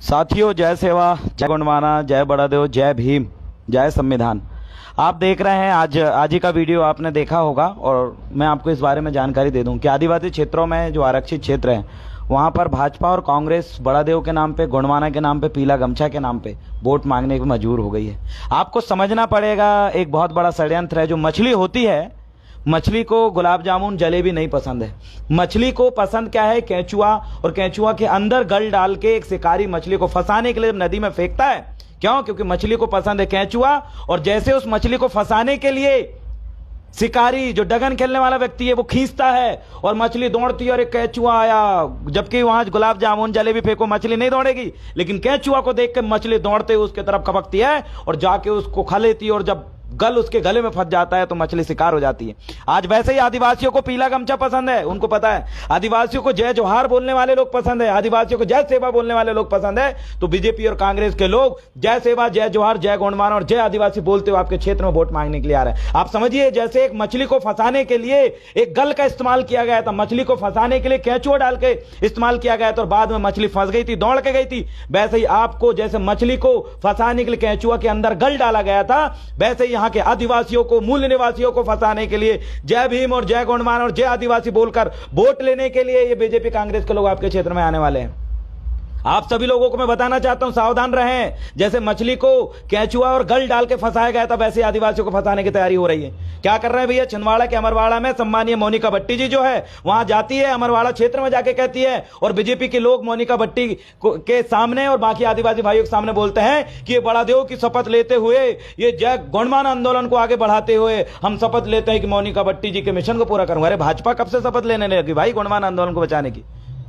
साथियों, जय सेवा, जय गुणवाना, जय बड़ादेव, जय भीम, जय संविधान। आप देख रहे हैं आज ही का वीडियो आपने देखा होगा और मैं आपको इस बारे में जानकारी दे दूं कि आदिवासी क्षेत्रों में जो आरक्षित क्षेत्र हैं वहां पर भाजपा और कांग्रेस बड़ादेव के नाम पे, गुणवाना के नाम पे, पीला गमछा के नाम पे वोट मांगने की मजबूर हो गई है। आपको समझना पड़ेगा, एक बहुत बड़ा षड्यंत्र है। जो मछली होती है, मछली को गुलाब जामुन जलेबी नहीं पसंद है। मछली को पसंद क्या है? केंचुआ। और केंचुआ के अंदर गल डाल के एक शिकारी मछली को फंसाने के लिए नदी में फेंकता है। क्यों? क्योंकि मछली को पसंद है केंचुआ। और जैसे उस मछली को फंसाने के लिए शिकारी, जो डगन खेलने वाला व्यक्ति है, वो खींचता है और मछली दौड़ती है और एक केंचुआ आया। जबकि वहां गुलाब जामुन जलेबी फेंको, मछली नहीं दौड़ेगी, लेकिन केंचुआ को देख के मछली दौड़ते हुए उसके तरफ खपकती है और जाके उसको खा लेती है। और जब गल उसके गले में फंस जाता है तो मछली शिकार हो जाती है। आज वैसे ही आदिवासियों को पीला गमछा पसंद है, उनको पता है। आदिवासियों को जय जोहार बोलने वाले लोग पसंद है, आदिवासियों को जय सेवा बोलने वाले लोग पसंद है। तो बीजेपी और कांग्रेस के लोग जय सेवा, जय जोहार, जय गुणवाना और जय आदिवासी बोलते हुए आपके क्षेत्र में वोट मांगने के लिए आ रहे हैं। आप समझिए, जैसे एक मछली को फंसाने के लिए एक गल का इस्तेमाल किया गया था, मछली को फंसाने के लिए केंचुआ डाल के इस्तेमाल किया गया था और बाद में मछली फंस गई थी, दौड़ के गई थी। वैसे ही आपको जैसे मछली को फंसाने के लिए केंचुआ के अंदर गल डाला गया था, वैसे ही यहाँ के आदिवासियों को, मूल निवासियों को फंसाने के लिए जय भीम और जय गुणवाना और जय आदिवासी बोलकर वोट लेने के लिए ये बीजेपी कांग्रेस के लोग आपके क्षेत्र में आने वाले हैं। आप सभी लोगों को मैं बताना चाहता हूं, सावधान रहें। जैसे मछली को केंचुआ और गल डाल के फंसाया गया था, वैसे आदिवासियों को फंसाने की तैयारी हो रही है। क्या कर रहे हैं भैया? छिंदवाड़ा के अमरवाड़ा में सम्मानीय मोनिका भट्टी जी जो है वहां जाती है, अमरवाड़ा क्षेत्र में जाके कहती है और बीजेपी के लोग मोनिका भट्टी के सामने और बाकी आदिवासी भाइयों के सामने बोलते हैं कि ये बड़ादेव की शपथ लेते हुए, ये जय गुणवाना आंदोलन को आगे बढ़ाते हुए हम शपथ लेते हैं कि मोनिका भट्टी जी के मिशन को पूरा करूंगा। अरे भाजपा कब से शपथ लेने लगी भाई गुणवाना आंदोलन को बचाने की?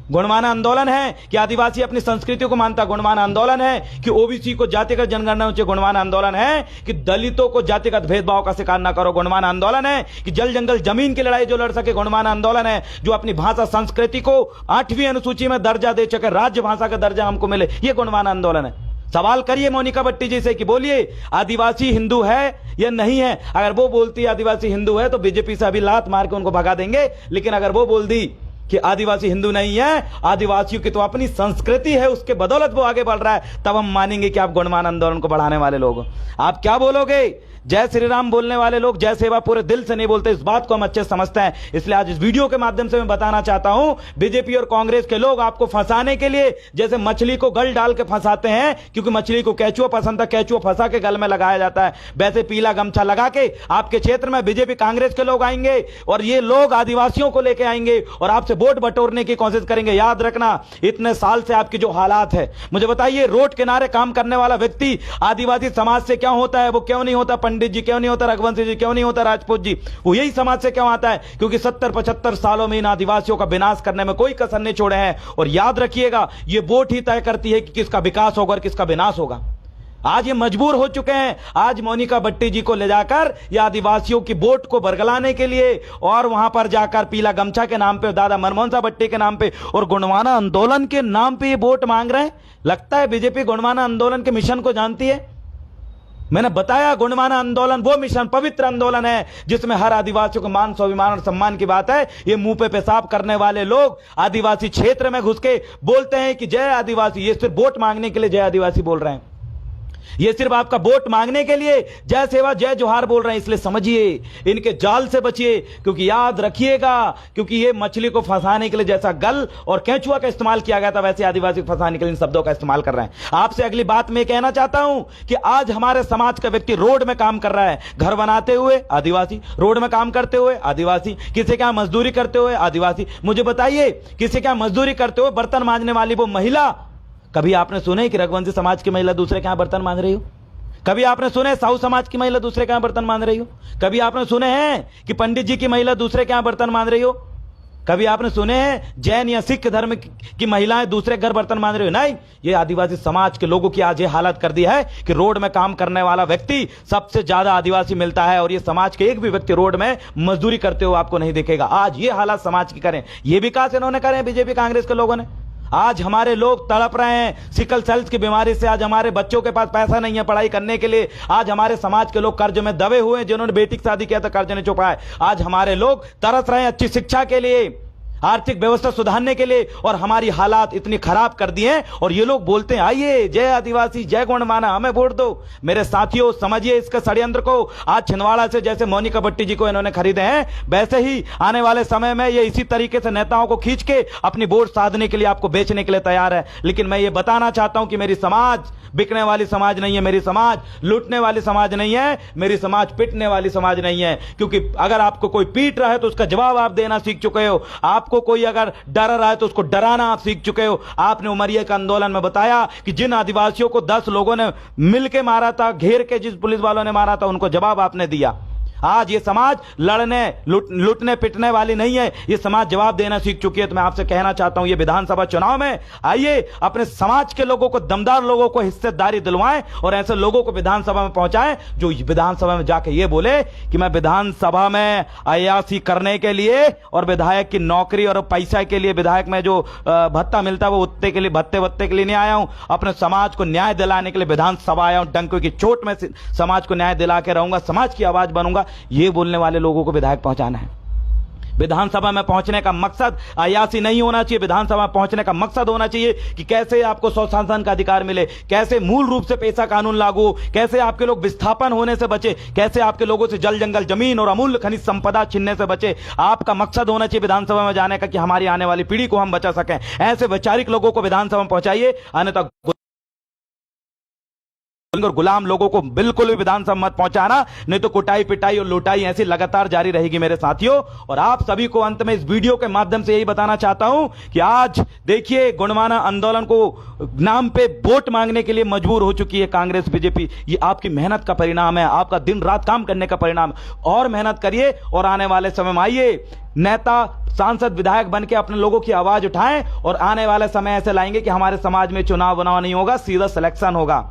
गुणवाना आंदोलन है कि आदिवासी अपनी संस्कृति को मानता, गुणवाना आंदोलन है कि ओबीसी को जातिगत जनगणना चाहिए, गुणवाना आंदोलन है कि दलितों को जातिगत भेदभाव का शिकार ना करो, गुणवाना आंदोलन है कि जल जंगल जमीन की लड़ाई जो लड़ सके, गुणवाना आंदोलन है जो अपनी भाषा संस्कृति को 8वीं अनुसूची में दर्जा दे सके, राज्य भाषा का दर्जा हमको मिले, ये गुणवाना आंदोलन है। सवाल करिए मोनिका भट्टी जी से कि बोलिए आदिवासी हिंदू है या नहीं है। अगर वो बोलती है आदिवासी हिंदू है तो बीजेपी से अभी लात मार के उनको भगा देंगे। लेकिन अगर वो बोल दी कि आदिवासी हिंदू नहीं है, आदिवासियों की तो अपनी संस्कृति है, उसके बदौलत वो आगे बढ़ रहा है, तब हम मानेंगे कि आप गुणवाना आंदोलन को बढ़ाने वाले लोग। आप क्या बोलोगे? जय श्री राम बोलने वाले लोग जय सेवा पूरे दिल से नहीं बोलते, इस बात को हम अच्छे समझते हैं। इसलिए आज इस वीडियो के माध्यम से मैं बताना चाहता हूं, बीजेपी और कांग्रेस के लोग आपको फंसाने के लिए जैसे मछली को गल डाल के फंसाते हैं, क्योंकि मछली को केंचुआ पसंद था, केंचुआ फंसा के गल में लगाया जाता है, वैसे पीला गमछा लगा के आपके क्षेत्र में बीजेपी कांग्रेस के लोग आएंगे और ये लोग आदिवासियों को लेकर आएंगे और आपसे वोट बटोरने की कोशिश करेंगे। याद रखना, इतने साल से आपकी जो हालात है, मुझे बताइए, रोड किनारे काम करने वाला व्यक्ति आदिवासी समाज से क्यों होता है? वो क्यों नहीं होता? पंडित जी क्यों नहीं होता? रघुवंशी जी क्यों नहीं होता? राजपूत जी? वो यही समाज से क्यों आता है? क्योंकि 70-75 सालों में इन आदिवासियों का विनाश करने में कोई कसर नहीं छोड़े हैं। और याद रखिएगा, ये वोट ही तय करती है कि किसका विकास होगा और किसका विनाश होगा। आज ये मजबूर हो चुके हैं, आज मोनिका भट्टी जी को ले जाकर या आदिवासियों की वोट को बरगलाने के लिए और वहां पर जाकर पीला गमछा के नाम पे, दादा मनमोहन साहब भट्टी के नाम पे और गुणवाना आंदोलन के नाम पे ये वोट मांग रहे हैं। लगता है बीजेपी गुणवाना आंदोलन के मिशन को जानती है। मैंने बताया, गुणवाना आंदोलन वो मिशन, पवित्र आंदोलन है जिसमें हर आदिवासियों को मान, स्वाभिमान और सम्मान की बात है। ये मुंह पे पेशाब करने वाले लोग आदिवासी क्षेत्र में घुस के बोलते हैं कि जय आदिवासी, ये सिर्फ वोट मांगने के लिए जय आदिवासी बोल रहे हैं, ये सिर्फ आपका वोट मांगने के लिए जय सेवा जय जोहार बोल रहे हैं। इसलिए समझिए, इनके जाल से बचिए, क्योंकि याद रखिएगा, क्योंकि ये मछली को फंसाने के लिए जैसा गल और केंचुआ का इस्तेमाल किया गया था, वैसे आदिवासी को फंसाने के लिए इन शब्दों का इस्तेमाल कर रहे हैं। आपसे अगली बात मैं कहना चाहता हूं कि आज हमारे समाज का व्यक्ति रोड में काम कर रहा है, घर बनाते हुए आदिवासी, रोड में काम करते हुए आदिवासी, किसी क्या मजदूरी करते हुए आदिवासी। मुझे बताइए, किसी क्या मजदूरी करते हुए बर्तन मांजने वाली वो महिला, कभी आपने सुने कि रघुवंशी समाज की महिला दूसरे के यहां बर्तन मांज रही हो? कभी आपने सुने साहू समाज की महिला दूसरे के यहां बर्तन मांज रही हो? कभी आपने सुने हैं कि पंडित जी की महिला दूसरे के यहां बर्तन मांज रही हो? कभी आपने सुने हैं जैन या सिख धर्म की महिलाएं दूसरे घर बर्तन मांज रही हो? नहीं, ये आदिवासी समाज के लोगों की आज ये हालत कर दी है कि रोड में काम करने वाला व्यक्ति सबसे ज्यादा आदिवासी मिलता है और ये समाज के एक भी व्यक्ति रोड में मजदूरी करते हुए आपको नहीं दिखेगा। आज ये हालात समाज की करें, ये विकास इन्होंने करे बीजेपी कांग्रेस के लोगों ने। आज हमारे लोग तड़प रहे हैं सिकल सेल्स की बीमारी से, आज हमारे बच्चों के पास पैसा नहीं है पढ़ाई करने के लिए, आज हमारे समाज के लोग कर्ज में दबे हुए हैं, जिन्होंने बेटी की शादी किया था कर्ज नहीं चुकाए, आज हमारे लोग तरस रहे हैं अच्छी शिक्षा के लिए, आर्थिक व्यवस्था सुधारने के लिए, और हमारी हालात इतनी खराब कर दिए हैं। और ये लोग बोलते हैं आइए जय आदिवासी जय गोंडमाना हमें वोट दो। मेरे साथियों समझिए इसके षड्यंत्र को। आज छिंदवाड़ा से जैसे मोनिका भट्टी जी को इन्होंने खरीदे हैं, वैसे ही आने वाले समय में ये इसी तरीके से नेताओं को खींच के अपनी वोट साधने के लिए आपको बेचने के लिए तैयार है। लेकिन मैं ये बताना चाहता हूं कि मेरी समाज बिकने वाली समाज नहीं है, मेरी समाज लूटने वाली समाज नहीं है, मेरी समाज पिटने वाली समाज नहीं है। क्योंकि अगर आपको कोई पीट रहा है तो उसका जवाब आप देना सीख चुके हो। आपको कोई अगर डर रहा है तो उसको डराना आप सीख चुके हो। आपने उमरिया के आंदोलन में बताया कि जिन आदिवासियों को 10 लोगों ने मिलकर मारा था, घेर के जिस पुलिस वालों ने मारा था, उनको जवाब आपने दिया। आज ये समाज लड़ने लूटने पिटने वाली नहीं है, ये समाज जवाब देना सीख चुकी है। तो मैं आपसे कहना चाहता हूं ये विधानसभा चुनाव में आइए अपने समाज के लोगों को, दमदार लोगों को हिस्सेदारी दिलवाएं और ऐसे लोगों को विधानसभा में पहुंचाएं जो विधानसभा में जाके ये बोले कि मैं विधानसभा में अय्यासी करने के लिए और विधायक की नौकरी और पैसा के लिए, विधायक में जो भत्ता मिलता है वो उत्ते के लिए, भत्ते के लिए नहीं आया हूं, अपने समाज को न्याय दिलाने के लिए विधानसभा आया हूं। डंके की चोट में समाज को न्याय दिला के रहूंगा, समाज की आवाज बनूंगा। ये बोलने वाले लोगों को विधायक पहुंचाना है। विधानसभा में पहुंचने का मकसद अयासी नहीं होना चाहिए। विधानसभा में पहुंचने का मकसद होना चाहिए कि कैसे आपको स्वशासन का अधिकार मिले, कैसे मूल रूप से पेशा कानून लागू, कैसे आपके लोग विस्थापन होने से बचे, कैसे आपके लोगों से जल जंगल जमीन और अमूल्य खनिज संपदा छीनने से बचे। आपका मकसद होना चाहिए विधानसभा में जाने का कि हमारी आने वाली पीढ़ी को हम बचा सकें। ऐसे वैचारिक लोगों को विधानसभा में पहुंचाइए, अन्यथा और गुलाम लोगों को बिल्कुल भी विधानसभा मत पहुंचाना, नहीं तो कुटाई पिटाई और लुटाई ऐसी लगातार जारी रहेगी मेरे साथियों। और आप सभी को अंत में इस वीडियो के माध्यम से यही बताना चाहता हूं कि आज देखिए गोंडमाना आंदोलन को नाम पे वोट मांगने के लिए मजबूर हो चुकी है कांग्रेस बीजेपी। ये आपकी मेहनत का परिणाम है, आपका दिन रात काम करने का परिणाम। और मेहनत करिए और आने वाले समय में आइए नेता सांसद विधायक बन के अपने लोगों की आवाज उठाएं और आने वाले समय ऐसे लाएंगे कि हमारे समाज में चुनाव बनाव नहीं होगा, सीधा सिलेक्शन होगा।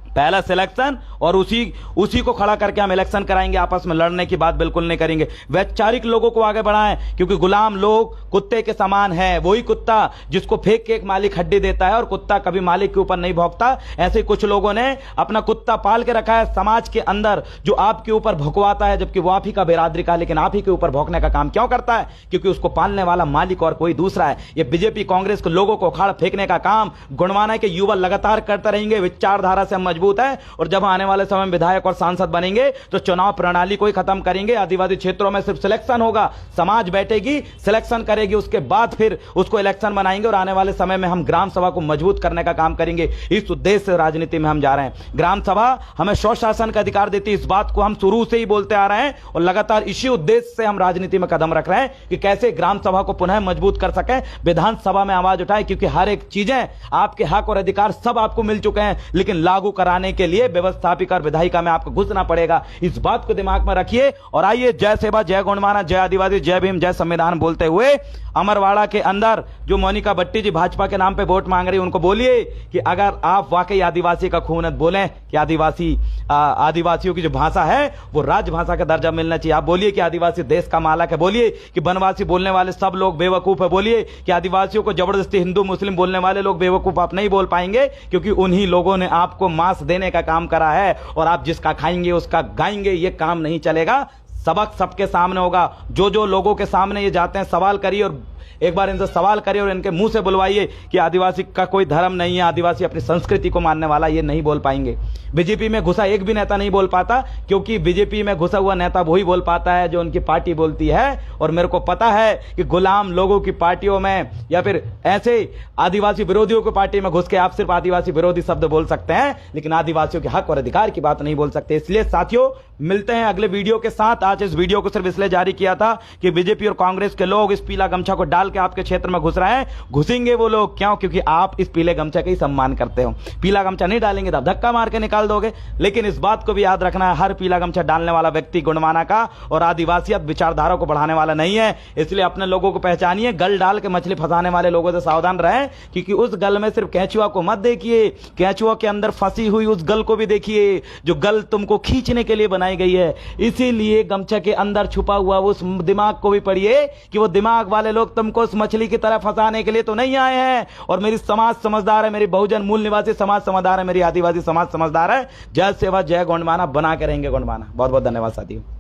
पहला सिलेक्शन और उसी को खड़ा करके हम इलेक्शन कराएंगे। आपस में लड़ने की बात बिल्कुल नहीं करेंगे। वैचारिक लोगों को आगे बढ़ाएं, क्योंकि गुलाम लोग कुत्ते के समान है। वही कुत्ता जिसको फेंक के एक मालिक हड्डी देता है और कुत्ता कभी मालिक के ऊपर नहीं भौंकता, ऐसे कुछ लोगों ने अपना कुत्ता पाल के रखा है समाज के अंदर, जो आपके ऊपर भौंकवाता है, जबकि वो आप ही का बेरादरी का, लेकिन आप ही के ऊपर भौंकने का काम क्यों करता है? क्योंकि उसको पालने वाला मालिक और कोई दूसरा है। ये बीजेपी कांग्रेस के लोगों को उखाड़ फेंकने का काम गोंडमाना के युवा लगातार करते रहेंगे। विचारधारा से हम मजबूत है और जब आने वाले समय में विधायक और सांसद बनेंगे तो चुनाव प्रणाली को ही खत्म करेंगे। आदिवासी क्षेत्रों में सिर्फ सिलेक्शन होगा, समाज बैठेगी, सिलेक्शन करेगी, उसके बाद फिर उसको इलेक्शन बनाएंगे और आने वाले समय में हम ग्राम सभा को मजबूत करने का काम करेंगे। इस उद्देश्य से राजनीति में हम जा रहे हैं। ग्राम सभा हमें स्वशासन का अधिकार देती है, इस बात को हम शुरू से ही बोलते आ रहे हैं और लगातार इसी उद्देश्य से हम राजनीति में कदम रख रहे हैं कि कैसे ग्राम सभा को पुनः मजबूत कर सकें, विधानसभा में आवाज उठाए। क्योंकि हर एक चीजें, आपके हक और अधिकार सब आपको मिल चुके हैं, लेकिन लागू कराने के लिए व्यवस्थापिका और विधायिका में आपको घुसना पड़ेगा। इस बात को दिमाग में रखिए और आइए जय सेवा, जय गोंडमाना, जय आदिवासी, जय भीम, जय संविधान बोलते हुए अमरवाड़ा के अंदर जो मोनिका भट्टी जी भाजपा के नाम पे वोट मांग रही है, उनको बोलिए कि अगर आप वाकई आदिवासी का खून बोलें कि आदिवासियों की जो भाषा है वो राजभाषा का दर्जा मिलना चाहिए। आप बोलिए कि आदिवासी देश का मालक है, बोलिए कि वनवासी बोलने वाले सब लोग बेवकूफ है, बोलिए कि आदिवासियों को जबरदस्ती हिंदू मुस्लिम बोलने वाले लोग बेवकूफ। आप नहीं बोल पाएंगे क्योंकि उन्हीं लोगों ने आपको मांस देने का काम करा है और आप जिसका खाएंगे उसका गाएंगे। ये काम नहीं चलेगा। सबक सबके सामने होगा। जो लोगों के सामने ये जाते हैं, सवाल करिए और एक बार इनसे सवाल करिए और इनके मुंह से बुलवाइए कि आदिवासी का कोई धर्म नहीं है, आदिवासी अपनी संस्कृति को मानने वाला। ये नहीं बोल पाएंगे। बीजेपी में घुसा एक भी नेता नहीं बोल पाता, क्योंकि बीजेपी में घुसा हुआ नेता वही बोल पाता है जो उनकी पार्टी बोलती है। और मेरे को पता है कि गुलाम लोगों की पार्टियों में या फिर ऐसे आदिवासी विरोधियों की पार्टी में घुस के आप सिर्फ आदिवासी विरोधी शब्द बोल सकते हैं, लेकिन आदिवासियों के हक और अधिकार की बात नहीं बोल सकते। इसलिए साथियों, मिलते हैं अगले वीडियो के साथ। आज इस वीडियो को सिर्फ इसलिए जारी किया था कि बीजेपी और कांग्रेस के लोग इस पीला गमछा को डाल के आपके क्षेत्र में घुस रहे हैं। घुसेंगे वो लोग क्यों? क्योंकि आप इस पीले गमछा का ही सम्मान करते हो। पीला गमछा नहीं डालेंगे तो धक्का मार के निकाल दोगे। लेकिन इस बात को भी याद रखना है, हर पीला गमछा डालने वाला व्यक्ति गोंडमाना का और आदिवासियत विचारधारा को बढ़ाने वाला नहीं है। इसलिए अपने लोगों को पहचानिए। गल डाल के मछली फंसाने वाले लोगों से सावधान रहें, क्योंकि उस गल में सिर्फ केंचुआ को मत देखिए, केंचुआ के अंदर फंसी हुई उस गल को भी देखिए, जो गल तुमको खींचने के लिए बनाई गई है। इसीलिए गमछा के अंदर छुपा हुआ उस दिमाग को भी पढ़िए कि वो दिमाग वाले लोग तुमको उस मछली की तरह फंसाने के लिए तो नहीं आए हैं। और मेरी समाज समझदार है, मेरी बहुजन मूल निवासी समाज समझदार है, मेरी आदिवासी समाज समझदार है। जय सेवा, जय गोंडमाना, बना के रहेंगे गोंडमाना। बहुत बहुत धन्यवाद साथियों।